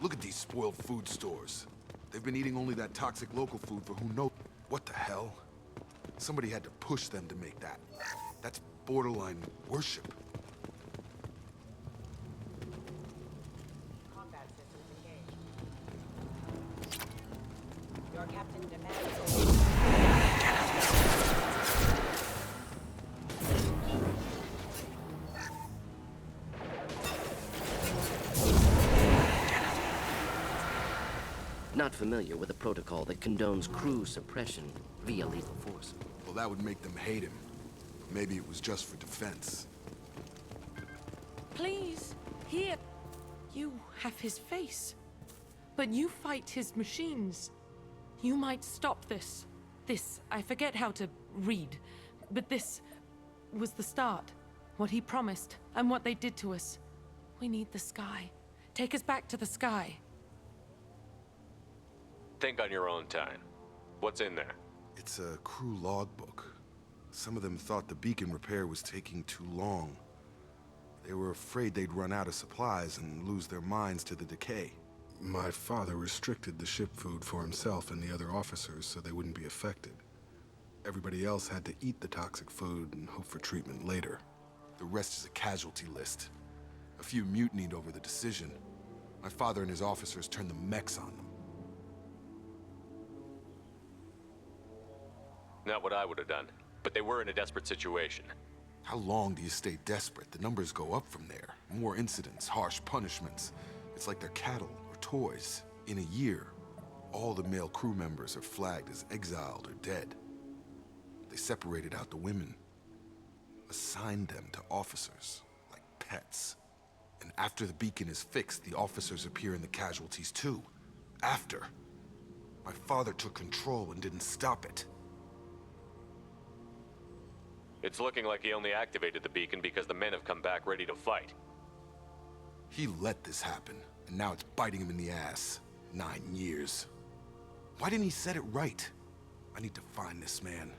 Look at these spoiled food stores. They've been eating only that toxic local food for who knows. What the hell? Somebody had to push them to make that. That's borderline worship. Combat systems engaged. Your captain demands. Not familiar with a protocol that condones crew suppression via lethal force. Well, that would make them hate him. Maybe it was just for defense. Please, here. You have his face. But you fight his machines. You might stop this. This, I forget how to read. But this was the start. What he promised, and what they did to us. We need the sky. Take us back to the sky. Think on your own time. What's in there? It's a crew logbook. Some of them thought the beacon repair was taking too long. They were afraid they'd run out of supplies and lose their minds to the decay. My father restricted the ship food for himself and the other officers so they wouldn't be affected. Everybody else had to eat the toxic food and hope for treatment later. The rest is a casualty list. A few mutinied over the decision. My father and his officers turned the mechs on them. Not what I would have done, but they were in a desperate situation. How long do you stay desperate? The numbers go up from there. More incidents, harsh punishments. It's like they're cattle or toys. In a year, all the male crew members are flagged as exiled or dead. They separated out the women, assigned them to officers, like pets. And after the beacon is fixed, the officers appear in the casualties too. After. My father took control and didn't stop it. It's looking like he only activated the beacon because the men have come back ready to fight. He let this happen, and now it's biting him in the ass. 9 years. Why didn't he set it right? I need to find this man.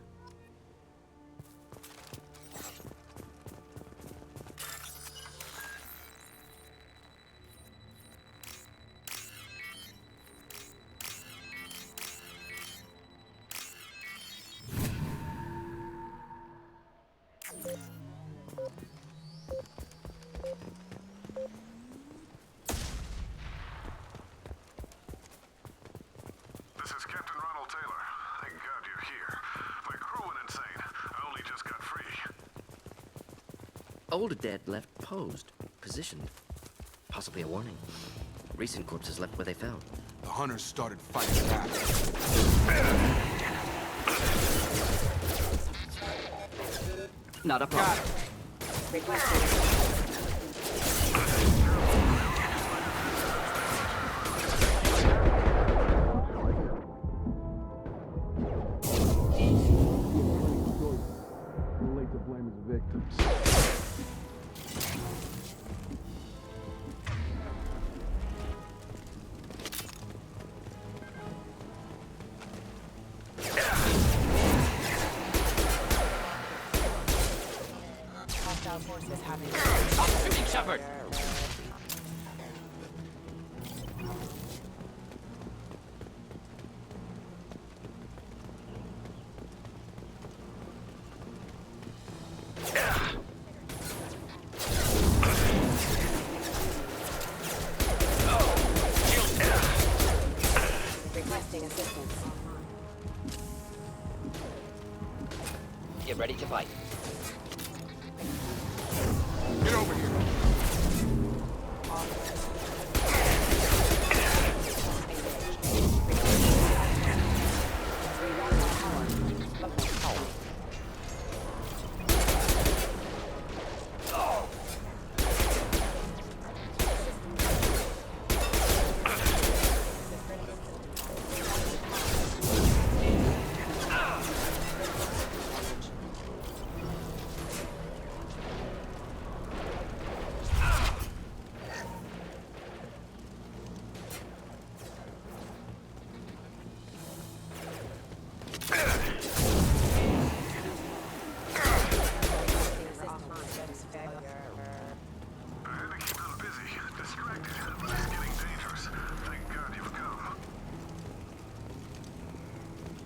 This is Captain Ronald Taylor. Thank God you're here. My crew went insane. I only just got free. Older dead left posed, positioned. Possibly a warning. Recent corpses left where they fell. The hunters started fighting back. Not a problem. Late to blame his victims. Hostile forces having. Stop shooting, Shepard! Requesting assistance. Get ready to fight. Get over here.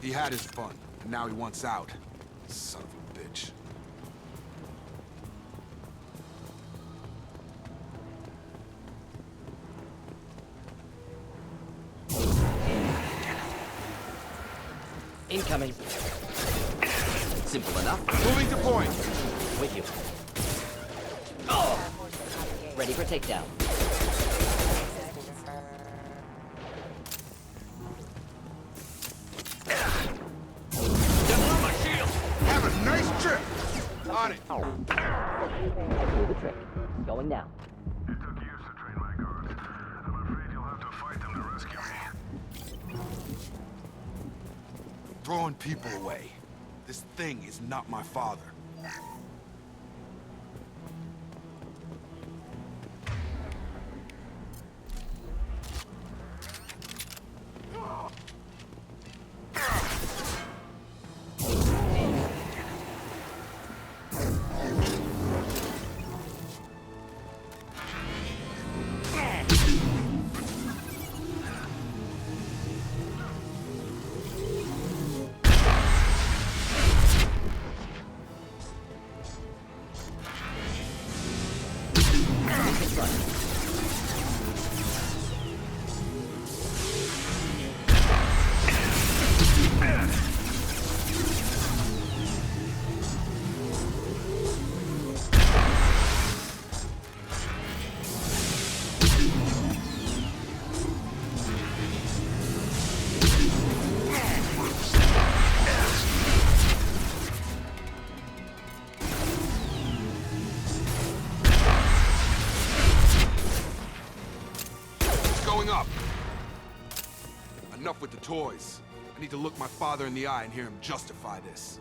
He had his fun, and now he wants out. Son of a bitch. Incoming. Simple enough. Moving to point. With you. Forces have engaged. Ready for takedown. Have a nice trip. On it. Do the trick. Going now. It took years to train my guards. I'm afraid you'll have to fight them to rescue me. Throwing people away. This thing is not my father. Up. Enough with the toys. I need to look my father in the eye and hear him justify this.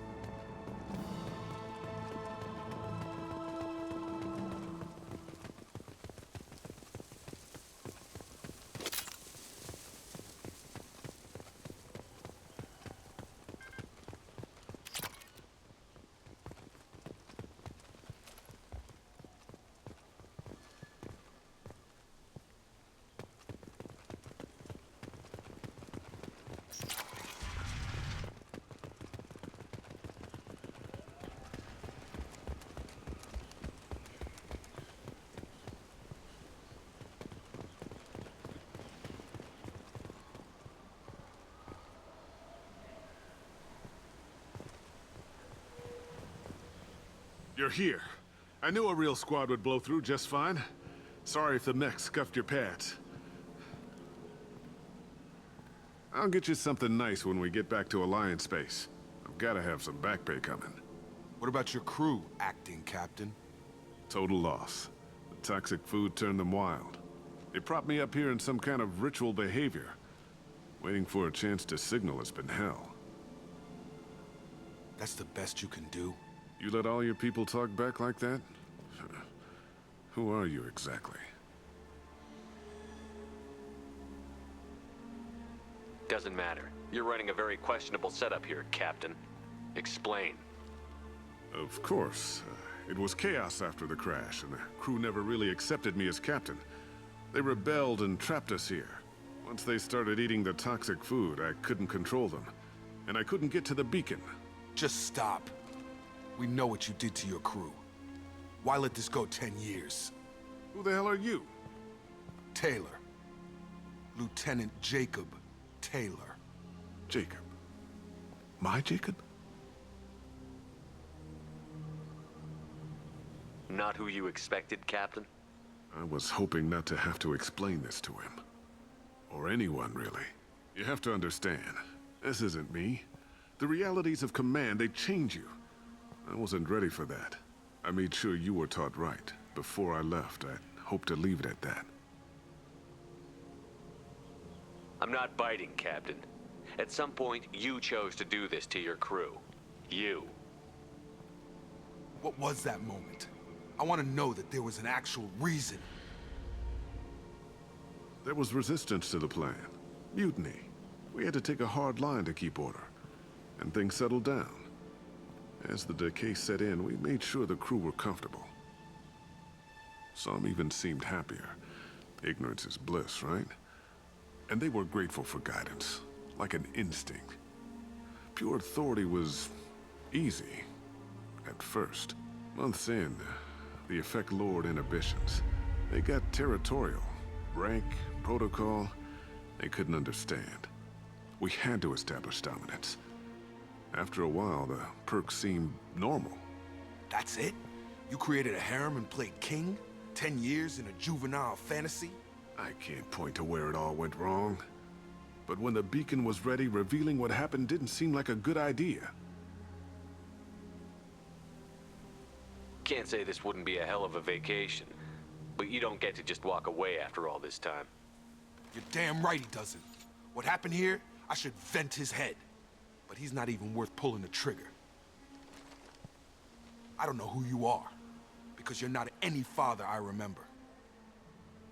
You're here. I knew a real squad would blow through just fine. Sorry if the mech scuffed your pads. I'll get you something nice when we get back to Alliance space. I've gotta have some back pay coming. What about your crew, acting captain? Total loss. The toxic food turned them wild. They propped me up here in some kind of ritual behavior. Waiting for a chance to signal has been hell. That's the best you can do? You let all your people talk back like that? Who are you exactly? Doesn't matter. You're running a very questionable setup here, Captain. Explain. Of course. It was chaos after the crash, and the crew never really accepted me as captain. They rebelled and trapped us here. Once they started eating the toxic food, I couldn't control them. And I couldn't get to the beacon. Just stop. We know what you did to your crew. Why let this go 10 years? Who the hell are you? Taylor. Lieutenant Jacob Taylor. Jacob. My Jacob? Not who you expected, Captain? I was hoping not to have to explain this to him. Or anyone, really. You have to understand, this isn't me. The realities of command, they change you. I wasn't ready for that. I made sure you were taught right. Before I left, I hoped to leave it at that. I'm not biting, Captain. At some point, you chose to do this to your crew. You. What was that moment? I want to know that there was an actual reason. There was resistance to the plan. Mutiny. We had to take a hard line to keep order. And things settled down. As the decay set in, we made sure the crew were comfortable. Some even seemed happier. Ignorance is bliss, right? And they were grateful for guidance, like an instinct. Pure authority was easy at first. Months in, the Effect Lord inhibitions. They got territorial. Rank, protocol, they couldn't understand. We had to establish dominance. After a while, the perks seemed normal. That's it? You created a harem and played king? 10 years in a juvenile fantasy? I can't point to where it all went wrong. But when the beacon was ready, revealing what happened didn't seem like a good idea. Can't say this wouldn't be a hell of a vacation, but you don't get to just walk away after all this time. You're damn right he doesn't. What happened here, I should vent his head. But he's not even worth pulling the trigger. I don't know who you are, because you're not any father I remember.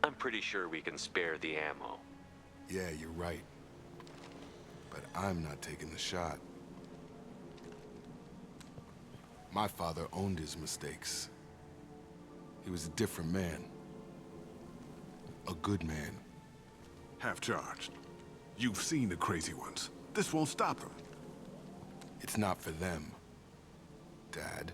I'm pretty sure we can spare the ammo. Yeah, you're right. But I'm not taking the shot. My father owned his mistakes. He was a different man. A good man. Half-charged. You've seen the crazy ones. This won't stop them. It's not for them, Dad.